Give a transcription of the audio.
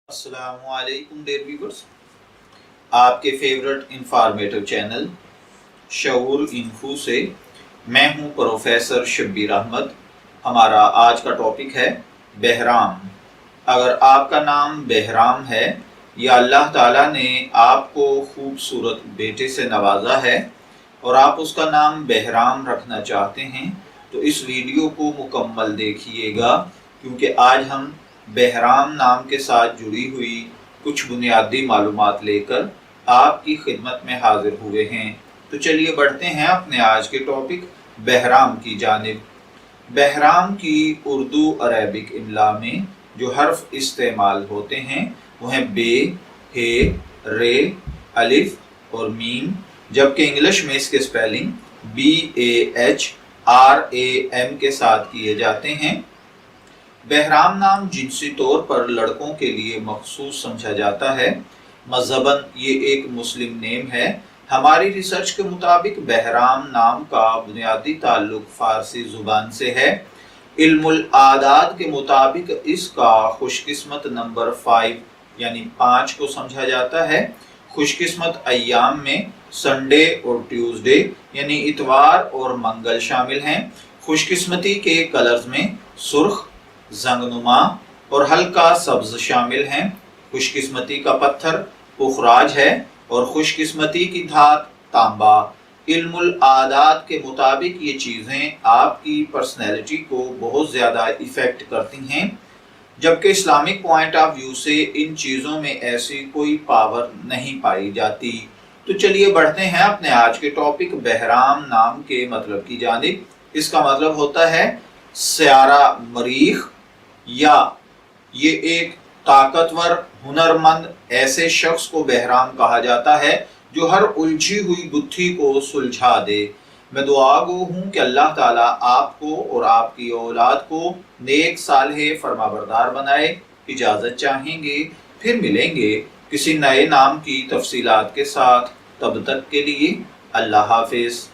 السلام علیکم dear viewers, آپ کے فیورٹ انفارمیٹو چینل شعور انفو سے میں ہوں پروفیسر شبیر احمد۔ ہمارا آج کا ٹاپک ہے بہرام۔ اگر آپ کا نام بہرام ہے یا اللہ تعالیٰ نے آپ کو خوبصورت بیٹے سے نوازا ہے اور آپ اس کا نام بہرام رکھنا چاہتے ہیں تو اس ویڈیو کو مکمل دیکھیے گا، کیونکہ آج ہم بہرام نام کے ساتھ جڑی ہوئی کچھ بنیادی معلومات لے کر آپ کی خدمت میں حاضر ہوئے ہیں۔ تو چلیے بڑھتے ہیں اپنے آج کے ٹاپک بہرام کی جانب۔ بہرام کی اردو عربک املا میں جو حرف استعمال ہوتے ہیں وہ ہیں بے، ہے، رے، الف اور میم، جبکہ انگلش میں اس کے سپیلنگ BAHRAM کے ساتھ کیے جاتے ہیں۔ بہرام نام جنسی طور پر لڑکوں کے لیے مخصوص سمجھا جاتا ہے۔ مذہباً یہ ایک مسلم نیم ہے۔ ہماری ریسرچ کے مطابق بہرام نام کا بنیادی تعلق فارسی زبان سے ہے۔ علم العادات کے مطابق اس کا خوش قسمت نمبر 5 یعنی 5 کو سمجھا جاتا ہے۔ خوش قسمت ایام میں سنڈے اور ٹیوزڈے یعنی اتوار اور منگل شامل ہیں۔ خوش قسمتی کے کلرز میں سرخ، زنگنما اور ہلکا سبز شامل ہیں۔ خوش قسمتی کا پتھر پخراج ہے اور خوش قسمتی کی دھات تانبا۔ علم العادات کے مطابق یہ چیزیں آپ کی پرسنالٹی کو بہت زیادہ ایفیکٹ کرتی ہیں، جبکہ اسلامک پوائنٹ آف ویو سے ان چیزوں میں ایسی کوئی پاور نہیں پائی جاتی۔ تو چلیے بڑھتے ہیں اپنے آج کے ٹاپک بہرام نام کے مطلب کی جانب۔ اس کا مطلب ہوتا ہے سیارہ مریخ، یا یہ ایک طاقتور ہنرمند ایسے شخص کو بہرام کہا جاتا ہے جو ہر الجھی ہوئی گتھی کو سلجھا دے۔ میں دعا گو ہوں کہ اللہ تعالیٰ آپ کو اور آپ کی اولاد کو نیک صالح فرمانبردار بنائے۔ اجازت چاہیں گے، پھر ملیں گے کسی نئے نام کی تفصیلات کے ساتھ۔ تب تک کے لیے اللہ حافظ۔